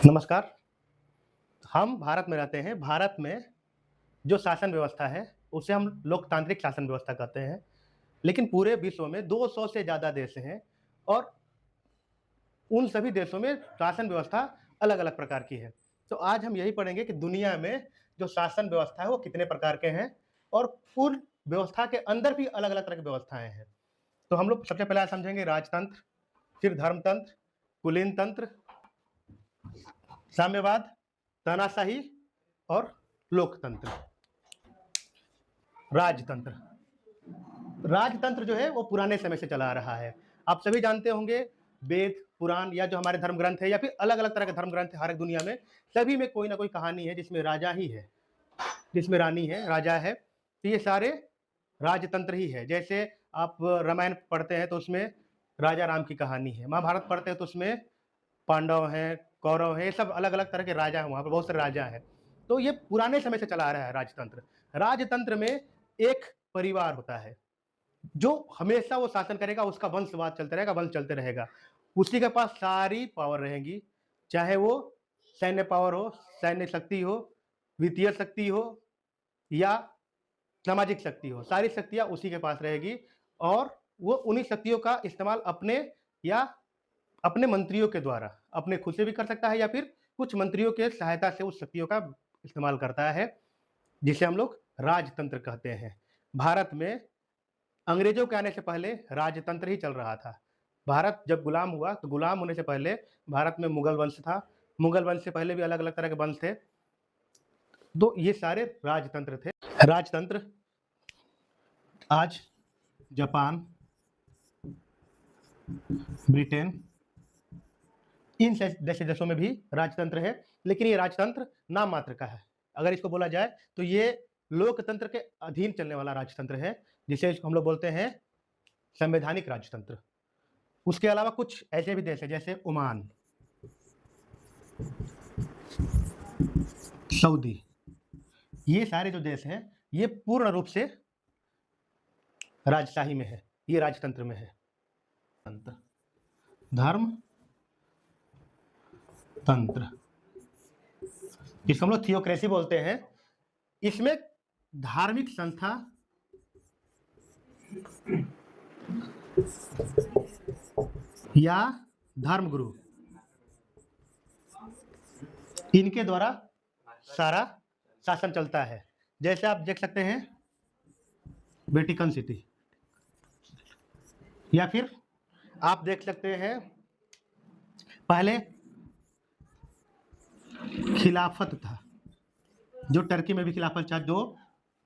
नमस्कार। हम भारत में रहते हैं। भारत में जो शासन व्यवस्था है, उसे हम लोकतांत्रिक शासन व्यवस्था कहते हैं। लेकिन पूरे विश्व में 200 से ज़्यादा देश हैं और उन सभी देशों में शासन व्यवस्था अलग-अलग प्रकार की है। तो आज हम यही पढ़ेंगे कि दुनिया में जो शासन व्यवस्था है, वो कितने प्रकार के हैं और उन व्यवस्था के अंदर भी अलग-अलग तरह की व्यवस्थाएँ हैं। तो हम लोग सबसे पहले आज समझेंगे राजतंत्र, फिर धर्मतंत्र, कुलीन तंत्र, साम्यवाद, तानाशाही और लोकतंत्र। राजतंत्र राजतंत्र जो है वो पुराने समय से चला आ रहा है। आप सभी जानते होंगे वेद, पुराण या जो हमारे धर्म ग्रंथ है या फिर अलग-अलग तरह के धर्म ग्रंथ है हर एक दुनिया में, सभी में कोई ना कोई कहानी है जिसमें राजा ही है, जिसमें रानी है, राजा है। तो ये सारे राजतंत्र ही है। जैसे आप रामायण पढ़ते हैं तो उसमें राजा राम की कहानी है। महाभारत पढ़ते हैं तो उसमें पांडव हैं, कौरव हैं, ये सब अलग-अलग तरह के राजा हैं, वहाँ पे बहुत सारे राजा हैं। तो ये पुराने समय से चला आ रहा है राजतंत्र। राजतंत्र में एक परिवार होता है, जो हमेशा वो शासन करेगा, उसका वंशवाद चलता रहेगा, वंश चलते रहेगा। उसी के पास सारी पावर रहेंगी, चाहे वो सैन्य पावर हो, सैन्य शक्ति हो, वित्तीय शक्ति हो या सामाजिक शक्ति हो, सारी शक्तियाँ उसी के पास रहेगी और वो उन्हीं शक्तियों का इस्तेमाल अपने या अपने मंत्रियों के द्वारा, अपने खुद से भी कर सकता है या फिर कुछ मंत्रियों के सहायता से उस शक्तियों का इस्तेमाल करता है, जिसे हम लोग राजतंत्र कहते हैं। भारत में अंग्रेजों के आने से पहले राजतंत्र ही चल रहा था। भारत जब गुलाम हुआ, तो गुलाम होने से पहले भारत में मुगल वंश था। मुगल वंश से पहले भी अलग-अलग तरह के वंश थे। तो ये सारे राजतंत्र थे। राजतंत्र आज जापान, ब्रिटेन इन जैसे देशों में भी राजतंत्र है, लेकिन ये राजतंत्र नाम मात्र का है। अगर इसको बोला जाए तो ये लोकतंत्र के अधीन चलने वाला राजतंत्र है, जिसे हम लोग बोलते हैं संवैधानिक राजतंत्र। उसके अलावा कुछ ऐसे भी देश हैं जैसे ओमान, सऊदी, ये सारे जो देश हैं, ये पूर्ण रूप से राजशाही में है, ये राजतंत्र में है। धर्म तंत्र, जिसको हम लोग थियोक्रेसी बोलते हैं, इसमें धार्मिक संस्था या धर्मगुरु, इनके द्वारा सारा शासन चलता है। जैसे आप देख सकते हैं वेटिकन सिटी, या फिर आप देख सकते हैं पहले खिलाफत था, जो टर्की में भी खिलाफत था, जो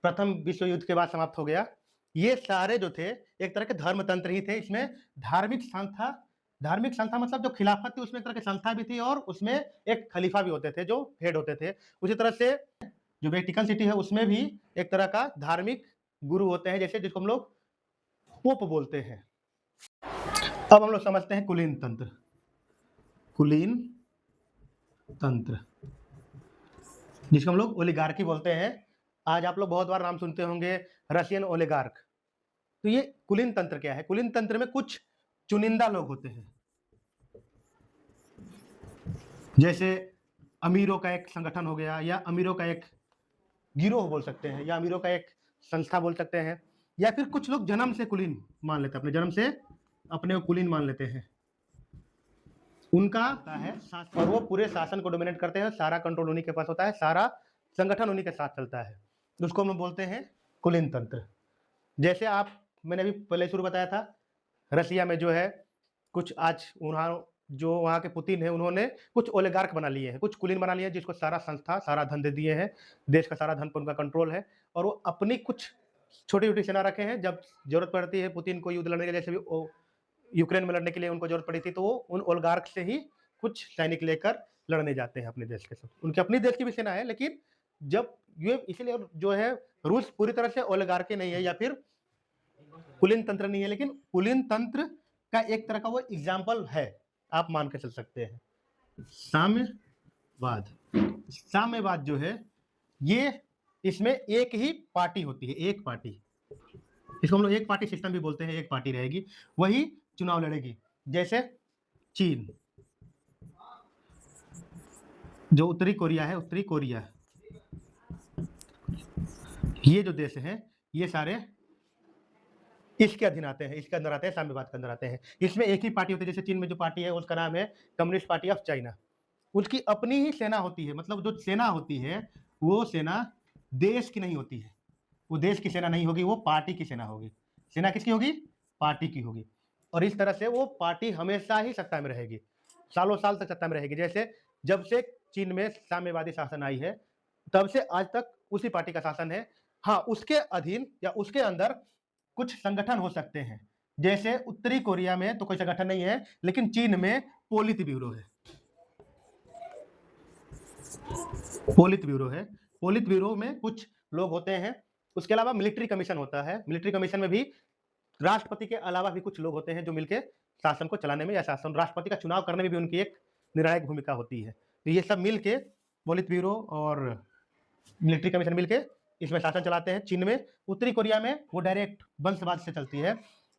प्रथम विश्व युद्ध के बाद समाप्त हो गया। ये सारे जो थे एक तरह के धर्मतंत्र ही थे। इसमें धार्मिक संस्था मतलब जो खिलाफत थी उसमें एक तरह की संस्था भी थी और उसमें एक खलीफा भी होते थे जो हेड होते थे। उसी तरह से जो वेटिकन सिटी है उसमें भी एक तरह का धार्मिक गुरु होते हैं, जैसे जिसको हम लोग पोप बोलते हैं। अब हम लोग समझते हैं कुलीन तंत्र। कुलीन तंत्र, जिसको हम लोग ओलिगार्की बोलते हैं। आज आप लोग बहुत बार नाम सुनते होंगे रशियन ओलिगार्क। तो ये कुलीन तंत्र क्या है? कुलीन तंत्र में कुछ चुनिंदा लोग होते हैं, जैसे अमीरों का एक संगठन हो गया या अमीरों का एक गिरोह बोल सकते हैं या अमीरों का एक संस्था बोल सकते हैं, या फिर कुछ लोग जन्म से कुलीन मान लेते हैं, अपने जन्म से अपने को कुलीन मान लेते हैं। उनका है शासन और वो पूरे शासन को डोमिनेट करते हैं, सारा कंट्रोल उन्हीं के पास होता है, सारा संगठन उन्हीं के साथ चलता है। उसको हम बोलते हैं कुलीन तंत्र। जैसे मैंने अभी पहले शुरू बताया था, रसिया में जो है कुछ आज जो वहाँ के पुतिन है, उन्होंने कुछ ओलिगार्क बना लिए हैं, कुछ कुलीन बना लिए हैं, जिसको सारा संस्था, सारा धन दे दिए हैं, देश का सारा धन पर उनका कंट्रोल है और वो अपनी कुछ छोटी-छोटी सेना रखे हैं। जब जरूरत पड़ती है पुतिन को युद्ध लड़ने के लिए, जैसे भी यूक्रेन में लड़ने के लिए उनको जरूरत पड़ी थी, तो वो उन ओलिगार्क से ही कुछ सैनिक लेकर लड़ने जाते हैं अपने देश के साथ। उनकी अपनी देश की भी सेना है, लेकिन जब ये इसलिए जो है रूस पूरी तरह से ओलिगार्की नहीं है या फिर कुलीन तंत्र नहीं है, लेकिन कुलीन तंत्र का एक तरह का वो एग्जाम्पल है, आप मान के चल सकते हैं। साम्यवाद, साम्यवाद जो है ये इसमें एक ही पार्टी होती है, एक पार्टी, इसको हम लोग एक पार्टी सिस्टम भी बोलते हैं। एक पार्टी रहेगी, वही चुनाव लड़ेगी। जैसे चीन, जो उत्तरी कोरिया है, उत्तरी कोरिया, ये जो देश हैं ये सारे इसके अधीन आते हैं, इसके अंदर आते हैं, साम्यवाद के अंदर आते हैं। इसमें एक ही पार्टी होती है, जैसे चीन में जो पार्टी है उसका नाम है कम्युनिस्ट पार्टी ऑफ चाइना। उसकी अपनी ही सेना होती है, मतलब जो सेना होती है वो सेना देश की नहीं होती है, वो देश की सेना नहीं होगी, वो पार्टी की सेना होगी। सेना किसकी होगी? पार्टी की होगी। और इस तरह से वो पार्टी हमेशा ही सत्ता में रहेगी, सालों साल तक सत्ता में रहेगी। जैसे जब से चीन में साम्यवादी शासन आई है तब से आज तक उसी पार्टी का शासन है। हाँ, उसके अधीन या उसके अंदर कुछ संगठन हो सकते हैं, जैसे उत्तरी कोरिया में तो कोई संगठन नहीं है, लेकिन चीन में पोलित ब्यूरो है। पोलित ब्यूरो है, पोलित ब्यूरो में कुछ लोग होते हैं। उसके अलावा मिलिट्री कमीशन होता है, मिलिट्री कमीशन में भी राष्ट्रपति के अलावा भी कुछ लोग होते हैं जो मिलकर शासन को चलाने में या शासन राष्ट्रपति का चुनाव करने में भी उनकी एक निर्णायक भूमिका होती है। तो ये सब मिलके पोलित ब्यूरो और मिलिट्री कमीशन मिलके इसमें शासन चलाते हैं। चीन में, उत्तरी कोरिया में वो डायरेक्ट वंशवाद से चलती है।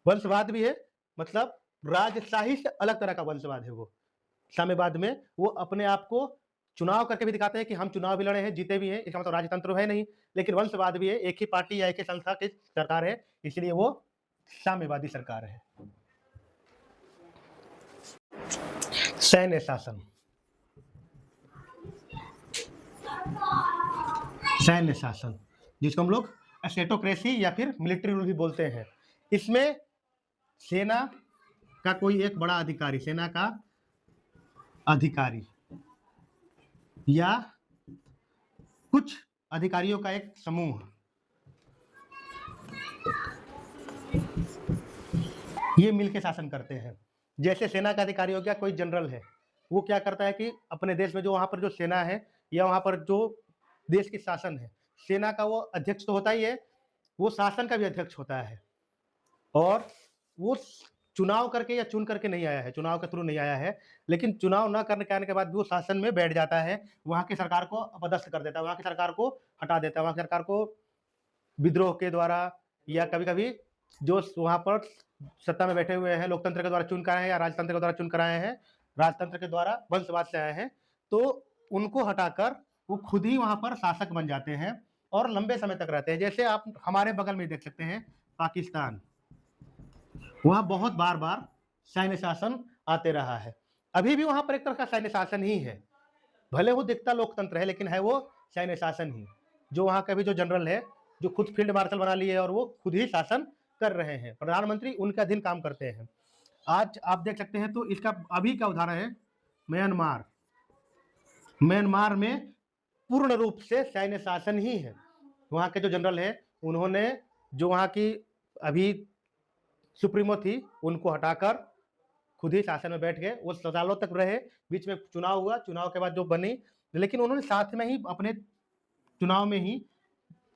वंशवाद भी है, मतलब राजशाही से अलग तरह का वंशवाद है वो। साम्यवाद में वो अपने आप को चुनाव करके भी दिखाते हैं कि हम चुनाव भी लड़े हैं, जीते भी हैं, इसका मतलब राजतंत्र है नहीं। लेकिन वंशवाद भी है, एक ही पार्टी या एक ही संस्था की सरकार है, इसलिए वो साम्यवादी सरकार है। सैन्य शासन, सैन्य शासन जिसको हम लोग एस्टेटोक्रेसी या फिर मिलिट्री रूल भी बोलते हैं। इसमें सेना का कोई एक बड़ा अधिकारी, सेना का अधिकारी या कुछ अधिकारियों का एक समूह, ये मिलकर शासन करते हैं। जैसे सेना का अधिकारी हो गया, कोई जनरल है, वो क्या करता है कि अपने देश में जो वहां पर जो सेना है या वहां पर जो देश की शासन है, सेना का वो अध्यक्ष तो होता ही है, वो शासन का भी अध्यक्ष होता है। और वो चुनाव करके या चुन करके नहीं आया है, चुनाव के थ्रू नहीं आया है, लेकिन चुनाव न करने के आने के बाद भी वो शासन में बैठ जाता है, वहां की सरकार को अपदस्थ कर देता है, वहां की सरकार को हटा देता है, वहां की सरकार को विद्रोह के द्वारा या कभी कभी जो वहां पर सत्ता में बैठे हुए हैं लोकतंत्र के द्वारा चुन कर आए हैं या राजतंत्र के द्वारा चुन कर आए हैं, राजतंत्र के द्वारा वंशवाद से आए हैं, तो उनको हटाकर वो खुद ही वहां पर शासक बन जाते हैं और लंबे समय तक रहते हैं। जैसे आप हमारे बगल में देख सकते हैं पाकिस्तान, वहां बहुत बार बार सैन्य शासन आते रहा है। अभी भी वहां पर एक तरह का सैन्य शासन ही है, भले वो दिखता लोकतंत्र है लेकिन है वो सैन्य शासन ही। जो वहां का भी जो जनरल है, जो खुद फील्ड मार्शल बना लिए और वो खुद ही शासन कर रहे हैं, प्रधानमंत्री उनके अधीन काम करते हैं। आज आप देख सकते हैं, तो इसका अभी का उदाहरण है म्यांमार। म्यांमार में पूर्ण रूप से सैन्य शासन ही है। वहां के जो जनरल है, उन्होंने जो वहां की अभी सुप्रीमो थी उनको हटाकर खुद ही शासन में बैठ गए, वो सालों तक रहे। बीच में चुनाव हुआ, चुनाव के बाद जो बनी, लेकिन उन्होंने साथ में ही अपने चुनाव में ही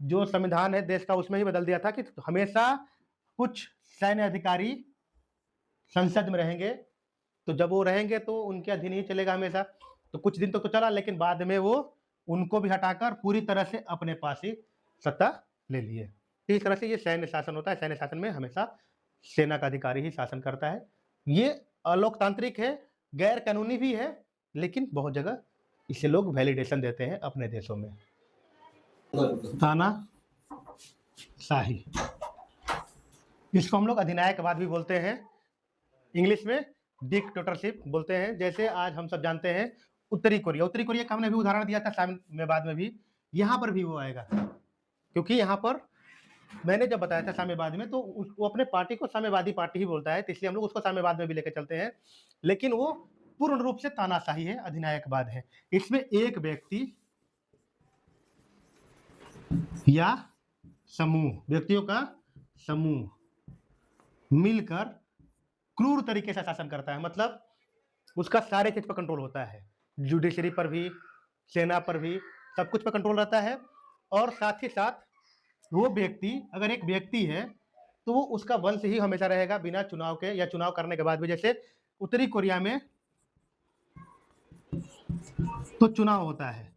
जो संविधान है देश का उसमें ही बदल दिया था कि हमेशा कुछ सैन्य अधिकारी संसद में रहेंगे, तो जब वो रहेंगे तो उनके अधीन ही चलेगा हमेशा। तो कुछ दिन तक तो चला, लेकिन बाद में वो उनको भी हटाकर पूरी तरह से अपने पास ही सत्ता ले लिए। इस तरह से ये सैन्य शासन होता है। सैन्य शासन में हमेशा सेना का अधिकारी ही शासन करता है। ये अलोकतांत्रिक है, गैर कानूनी भी है, लेकिन बहुत जगह इसे लोग वैलिडेशन देते हैं अपने देशों में। तानाशाही, इसको हम लोग अधिनायकवाद भी बोलते हैं, इंग्लिश में डिक्टेटरशिप बोलते हैं। जैसे आज हम सब जानते हैं उत्तरी कोरिया, उत्तरी कोरिया का हमने भी उदाहरण दिया था साम्यवाद में भी, यहाँ पर भी वो आएगा, क्योंकि यहाँ पर मैंने जब बताया था साम्यवाद में, तो वो अपने पार्टी को साम्यवादी पार्टी ही बोलता है, तो इसलिए हम लोग उसको साम्यवाद में भी लेकर चलते हैं। लेकिन वो पूर्ण रूप से तानाशाही है, अधिनायकवाद है। इसमें एक व्यक्ति या समूह, व्यक्तियों का समूह मिलकर क्रूर तरीके से शासन करता है, मतलब उसका सारे चीज पर कंट्रोल होता है, जुडिशरी पर भी, सेना पर भी, सब कुछ पर कंट्रोल रहता है। और साथ ही साथ वो व्यक्ति, अगर एक व्यक्ति है तो वो उसका वंश ही हमेशा रहेगा बिना चुनाव के या चुनाव करने के बाद भी। जैसे उत्तरी कोरिया में तो चुनाव होता है,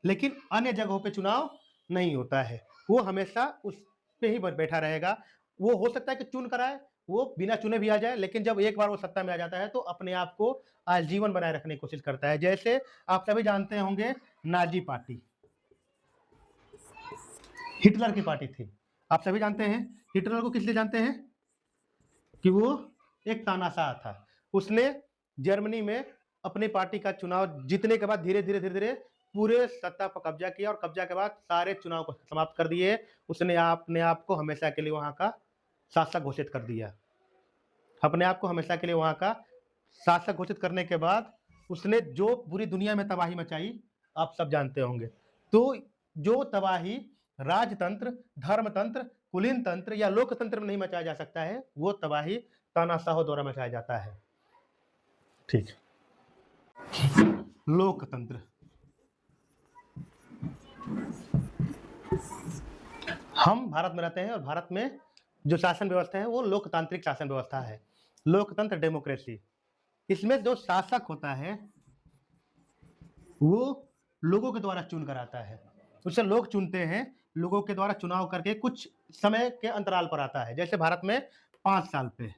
लेकिन अन्य जगहों पे चुनाव नहीं होता है, वो हमेशा उस पे ही बैठा रहेगा। वो हो सकता है कि चुन कराए, वो बिना चुने भी आ जाए, लेकिन जब एक बार वो सत्ता में आ जाता है तो अपने आप को आजीवन बनाए रखने की कोशिश करता है। जैसे आप सभी जानते होंगे नाजी पार्टी, हिटलर की पार्टी थी। आप सभी जानते हैं हिटलर को किस लिए जानते हैं कि वो एक तानाशाह था। उसने जर्मनी में अपनी पार्टी का चुनाव जीतने के बाद धीरे-धीरे पूरे सत्ता पर कब्जा किया और कब्जा के बाद सारे चुनाव को समाप्त कर दिए। उसने अपने आप को हमेशा के लिए वहाँ का शासक घोषित कर दिया। अपने आप को हमेशा के लिए वहाँ का शासक घोषित करने के बाद उसने जो पूरी दुनिया में तबाही मचाई, आप सब जानते होंगे। तो जो तबाही राजतंत्र, धर्मतंत्र, कुलीन तंत्र या लोकतंत्र में नहीं मचाया जा सकता है, वो तबाही तानाशाहों द्वारा मचाया जाता है। ठीक। लोकतंत्र। हम भारत में रहते हैं और भारत में जो शासन व्यवस्था है वो लोकतांत्रिक शासन व्यवस्था है, लोकतंत्र डेमोक्रेसी। इसमें जो शासक होता है वो लोगों के द्वारा चुन कर आता है, उसे लोग चुनते हैं, लोगों के द्वारा चुनाव करके कुछ समय के अंतराल पर आता है। जैसे भारत में 5 साल पे,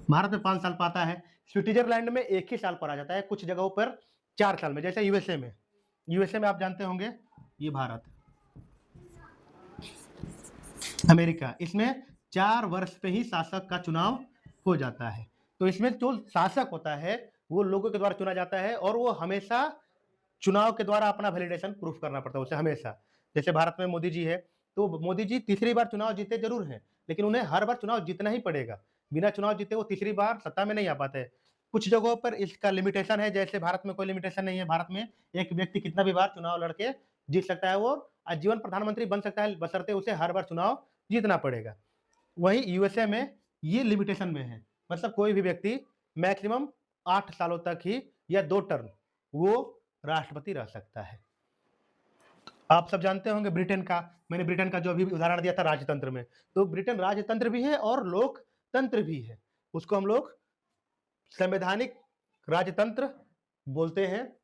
भारत में 5 साल पर आता है। स्विट्जरलैंड में 1 ही साल पर आ जाता है, कुछ जगहों पर 4 साल में, जैसे यूएसए में। यूएसए में आप जानते होंगे, ये भारत, अमेरिका, इसमें 4 वर्ष पे ही शासक का चुनाव हो जाता है। तो इसमें जो शासक होता है वो लोगों के द्वारा चुना जाता है और वो हमेशा चुनाव के द्वारा अपना वैलिडेशन प्रूफ करना पड़ता है उसे हमेशा। जैसे भारत में मोदी जी है, तो मोदी जी तीसरी बार चुनाव जीते जरूर हैं, लेकिन उन्हें हर बार चुनाव जीतना ही पड़ेगा। बिना चुनाव जीते वो तीसरी बार सत्ता में नहीं आ पाते। कुछ जगहों पर इसका लिमिटेशन है, जैसे भारत में कोई लिमिटेशन नहीं है। भारत में एक व्यक्ति कितना भी बार चुनाव लड़के जीत सकता है, वो आजीवन प्रधानमंत्री बन सकता है, बशर्ते उसे हर बार चुनाव जीतना पड़ेगा। वहीं यूएसए में ये लिमिटेशन में है, मतलब कोई भी व्यक्ति मैक्सिमम 8 सालों तक ही या 2 टर्म वो राष्ट्रपति रह सकता है। आप सब जानते होंगे ब्रिटेन का, मैंने ब्रिटेन का जो अभी उदाहरण दिया था राजतंत्र में, तो ब्रिटेन राजतंत्र भी है और लोकतंत्र भी है। उसको हम लोग संवैधानिक राजतंत्र बोलते हैं